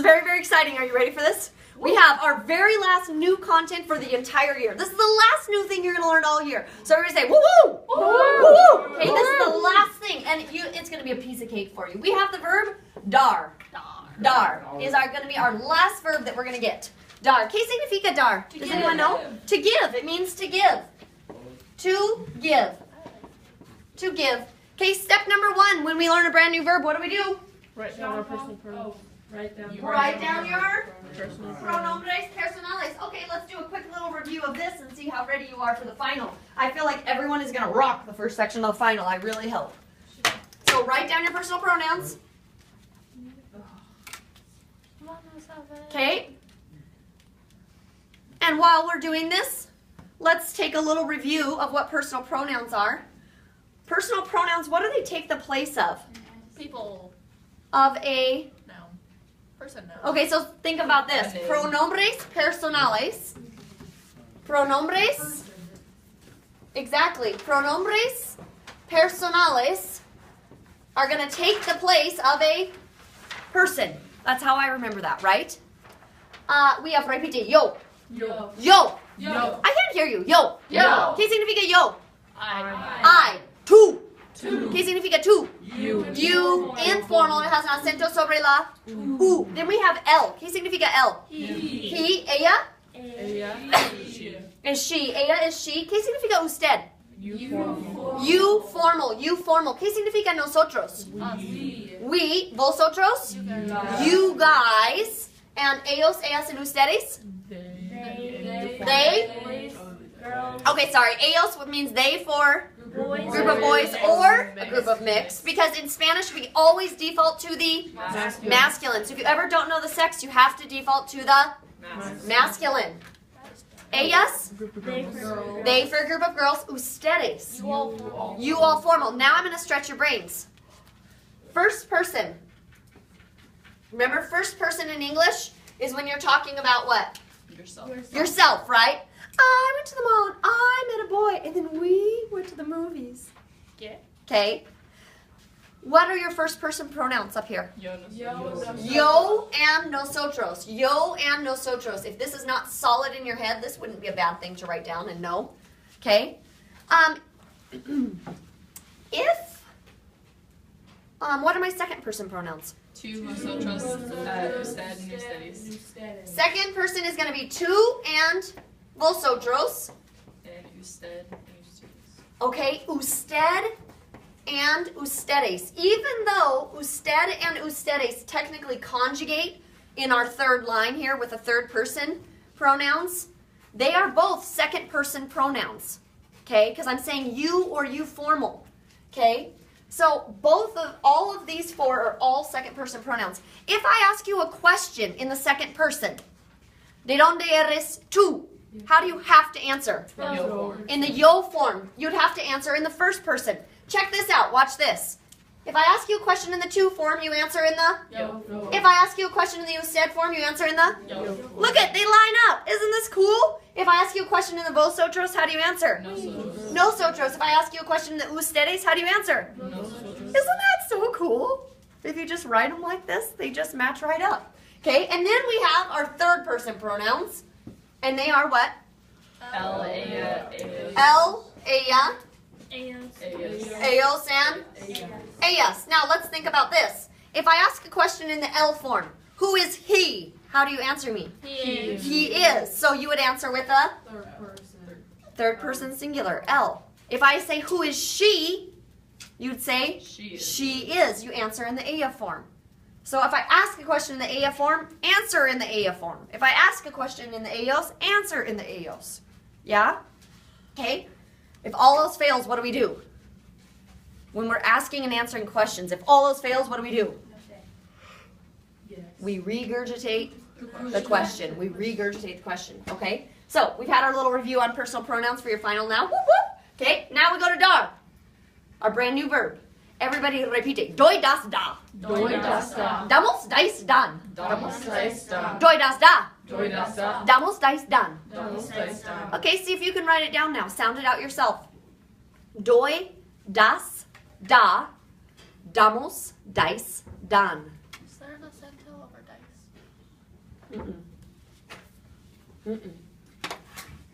very, very exciting. Are you ready for this? We have our very last new content for the entire year. This is the last new thing you're going to learn all year. So everybody say, woo-woo! Woo-woo! Okay, this is the last thing, and it's going to be a piece of cake for you. We have the verb dar. Dar is going to be our last verb that we're going to get. Dar. ¿Qué significa dar? Does anyone know? To give. It means to give. To give. To give. Okay, step number 1. When we learn a brand new verb, what do? Write down our personal pronouns. Write down your pronombres personales. Okay, let's do a quick little review of this and see how ready you are for the final. I feel like everyone is going to rock the first section of the final. I really hope. So write down your personal pronouns. Okay. And while we're doing this, let's take a little review of what personal pronouns are. Personal pronouns, what do they take the place of? People. Of a Noun. Person noun. Okay, so think about this. Pronombres personales. Pronombres. Exactly. Pronombres personales are going to take the place of a person. That's how I remember that, right? We have repite. Yo. Yo. Yo. Yo. I can't hear you. Yo. Yo. ¿Qué significa yo? I. Tú. Two. ¿Qué significa tú? You. You, informal, it has un acento sobre la U. Then we have el. ¿Qué significa el? He, ella, Ella. She. is she. Ella is she. ¿Qué significa usted? You. You, formal. You, formal. ¿Qué significa nosotros? We, vosotros, you guys, and ellos, ellas, and ustedes? They? Okay, sorry. Ellos means they for group of boys or a group of mixed, because in Spanish we always default to the masculine. So if you ever don't know the sex, you have to default to the masculine. Ellas, they for a group of girls. Ustedes, you all formal. Now I'm going to stretch your brains. First person. Remember, first person in English is when you're talking about what? Yourself, right? I went to the mall and I met a boy, and then we went to the movies. Okay. What are your first person pronouns up here? Yo and nosotros. Yo and nosotros. If this is not solid in your head, this wouldn't be a bad thing to write down and know. Okay. What are my second person pronouns? Two, nosotros, usted, and ustedes. Second person is going to be tú and vosotros. And usted and ustedes. Okay, usted and ustedes. Even though usted and ustedes technically conjugate in our third line here with a third person pronouns, they are both second person pronouns. Okay, because I'm saying you or you formal. Okay, so all of these four are all second person pronouns. If I ask you a question in the second person, ¿de dónde eres tú? How do you have to answer? In the yo form. You'd have to answer in the first person. Check this out. Watch this. If I ask you a question in the tú form, you answer in the Yo. If I ask you a question in the usted form, you answer in the Yo. Look it, they line up. Isn't this cool? If I ask you a question in the vosotros, how do you answer? Nosotros. If I ask you a question in the ustedes, how do you answer? Isn't that so cool? If you just write them like this, they just match right up. Okay, and then we have our third person pronouns. And they are what? El, ella, El, ella, ellos, ellos, and ellas. Now let's think about this. If I ask a question in the el form, who is he? How do you answer me? He is. So you would answer with a third person singular, el. If I say who is she, you'd say she is. You answer in the ella form. So if I ask a question in the ella form, answer in the ella form. If I ask a question in the ellos, answer in the ellos. Yeah? Okay? If all else fails, what do we do? When we're asking and answering questions, if all else fails, what do? We regurgitate the question. We regurgitate the question. Okay? So we've had our little review on personal pronouns for your final now. Whoop, whoop. Okay? Now we go to dar, our brand new verb. Everybody repeat. Doy das da. Doy das da. Damos dice dan. Damos dice dan. Doy das da. Doy das da. Damos dice dan. Damos dice dan. Okay, see if you can write it down now. Sound it out yourself. Doy das da. Damos dice dan. Is there an acento over dice?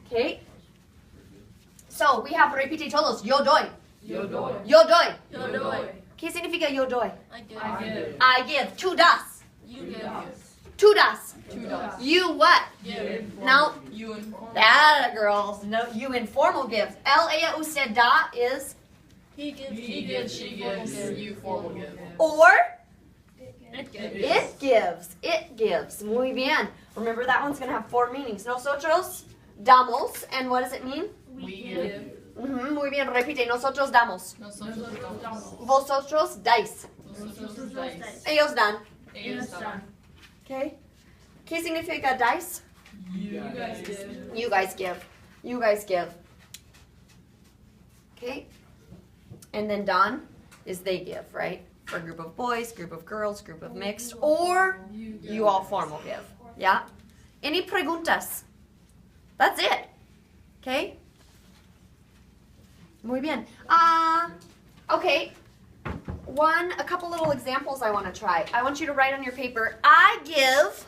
Okay. So we have repite todos. Yo doy. Yo doy. Yo doy. Yo doy. ¿Qué significa yo doy? I give. I give. Tú das. You give. Tú das. Two does. You what? Give. No. You inform. That girls. No. You informal gives. El, ella, usted, da is He gives. She gives. You formal give. or It gives. it gives. It gives. Muy bien. Remember that one's going to have 4 meanings. Nosotros damos. And what does it mean? We give. Muy bien. Repite. Nosotros damos. Nosotros damos. Vosotros dais. Nosotros dais. Ellos dan. Ellos dan. Okay. ¿Qué significa dais? You guys give. You guys give. You guys give. Okay. And then dan is they give, right? For a group of boys, group of girls, group of mixed, or you all formal give. Yeah? Any preguntas? That's it. Okay? Muy bien. Okay. A couple little examples I want to try. I want you to write on your paper, I give,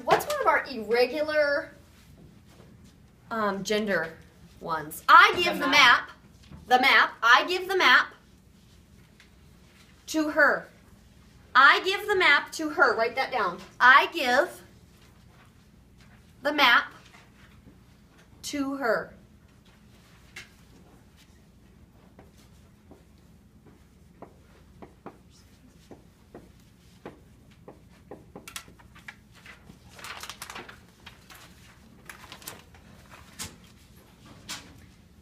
what's one of our irregular gender ones? I give the map, I give the map to her. I give the map to her. Write that down. I give the map to her.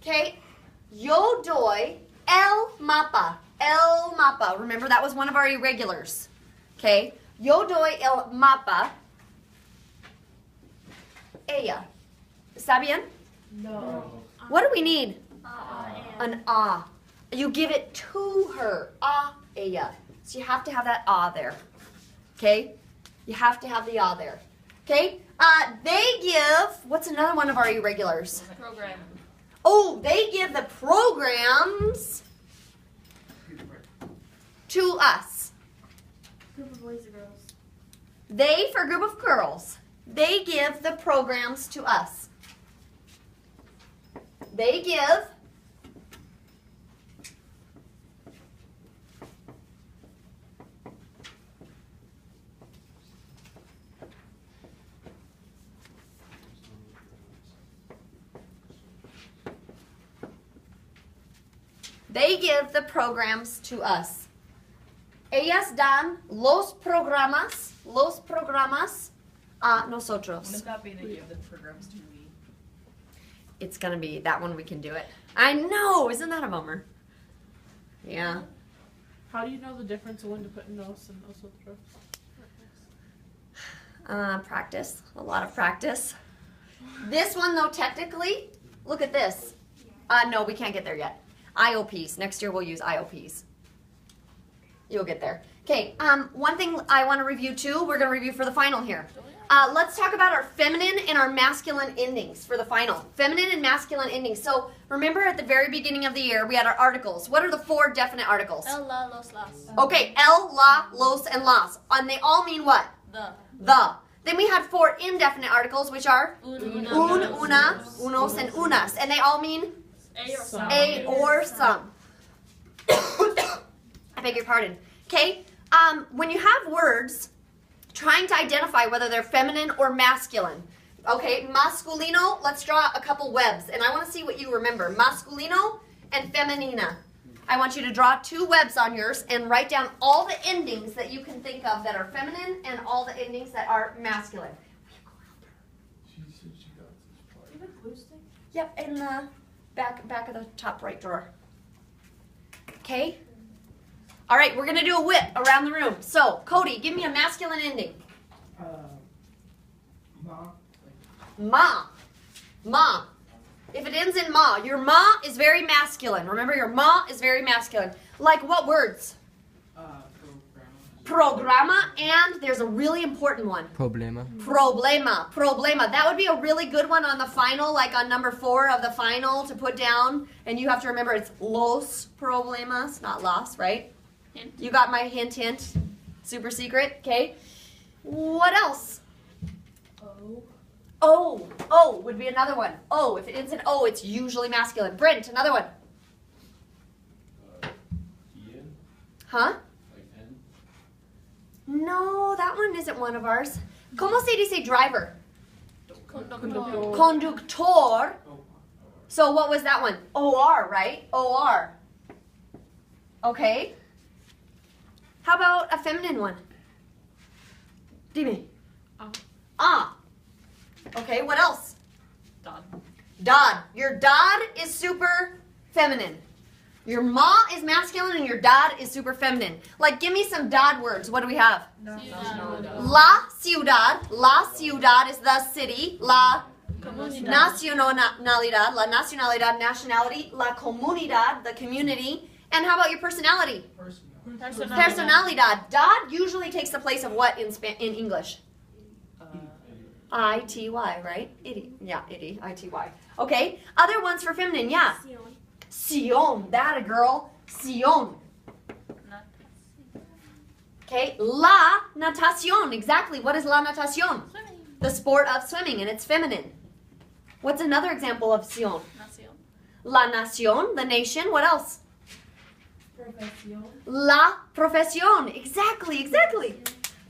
Okay, yo doy el mapa. El mapa. Remember, that was one of our irregulars. Okay, yo doy el mapa. Ella. ¿Está bien? No. What do we need? An ah. You give it to her. Ah, ella. So you have to have that ah there. Okay? You have to have the ah there. Okay? They give, what's another one of our irregulars? Program. Oh, they give the programs to us. Group of boys or girls? They, for a group of girls, they give the programs to us. They give the programs to us. Ellas dan los programas a nosotros. Wouldn't that be they give the programs to me? It's going to be that one. We can do it. I know. Isn't that a bummer? Yeah. How do you know the difference of when to put nos and nosotros? Practice. A lot of practice. This one, though, technically, look at this. No, we can't get there yet. IOPs. Next year we'll use IOPs. You'll get there. Okay, one thing I want to review too, we're going to review for the final here. Let's talk about our feminine and our masculine endings for the final. Feminine and masculine endings. So remember at the very beginning of the year, we had our articles. What are the 4 definite articles? El, la, los, las. Okay, el, la, los, and las. And they all mean what? The. Then we had 4 indefinite articles, which are Un, una, unos, and unas. And they all mean a or some. I beg your pardon. Okay? When you have words, trying to identify whether they're feminine or masculine. Okay, masculino, let's draw a couple webs. And I want to see what you remember. Masculino and femenina. I want you to draw 2 webs on yours and write down all the endings that you can think of that are feminine and all the endings that are masculine. She said she got this part. Do you have a glue stick? Yep, in the back of the top right drawer. Okay? All right, we're going to do a whip around the room. So, Cody, give me a masculine ending. Ma. Ma. Ma. If it ends in ma, your ma is very masculine. Remember, your ma is very masculine. Like what words? Programa, and there's a really important one. Problema. Problema. Problema. That would be a really good one on the final, like on number 4 of the final to put down. And you have to remember it's los problemas, not las, right? Hint. You got my hint, hint. Super secret, okay? What else? O would be another one. O, if it ends in O, it's usually masculine. Brent, another one. Ian, Huh? like N. No, that one isn't one of ours. ¿Cómo se dice driver? Conductor. Conductor. So what was that one? OR, right? OR. Okay. How about a feminine one? Dime. Ah. Okay, what else? Dad. Dad. Your dad is super feminine. Your ma is masculine and your dad is super feminine. Like, give me some dad words. What do we have? La ciudad. La ciudad is the city. La nacionalidad. La nacionalidad, nationality. La comunidad, the community. And how about your personality? Personalidad. Dad usually takes the place of what in English? I-T-Y, right? Itty. Yeah, itty. I-T-Y. Okay. Other ones for feminine, yeah. Sion. That a girl. Sion. Okay. La natación. Exactly. What is la natación? The sport of swimming, and it's feminine. What's another example of Sion? Nación. La nación, the nation. What else? Profesión. La profesión. Exactly, exactly.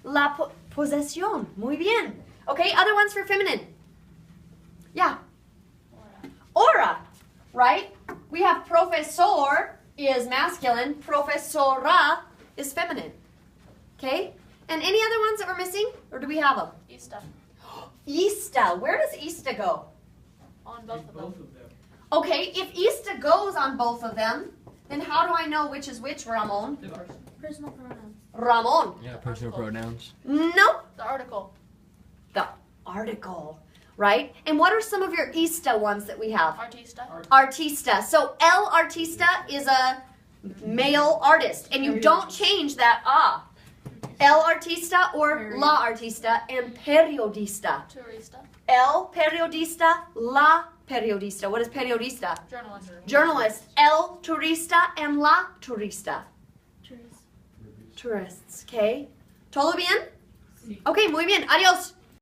La posesión. Muy bien. Okay, other ones for feminine. Yeah. Ora, right? We have profesor is masculine. Profesora is feminine. Okay? And any other ones that we're missing? Or do we have them? Ista. Ista. Where does Ista go? On both of them. Okay, if Ista goes on both of them, then how do I know which is which, Ramon? Personal pronouns. Ramon. Yeah, personal pronouns. Nope. The article. The article, right? And what are some of your Ista ones that we have? Artista. Artista. So El Artista is a male artist, and you don't change that El Artista or La Artista and Periodista. Turista. El Periodista, La Periodista. What is Periodista? Journalist. Journalist. El Turista and La Turista. Tourist. Tourists, okay? ¿Todo bien? Okay, muy bien. Adiós.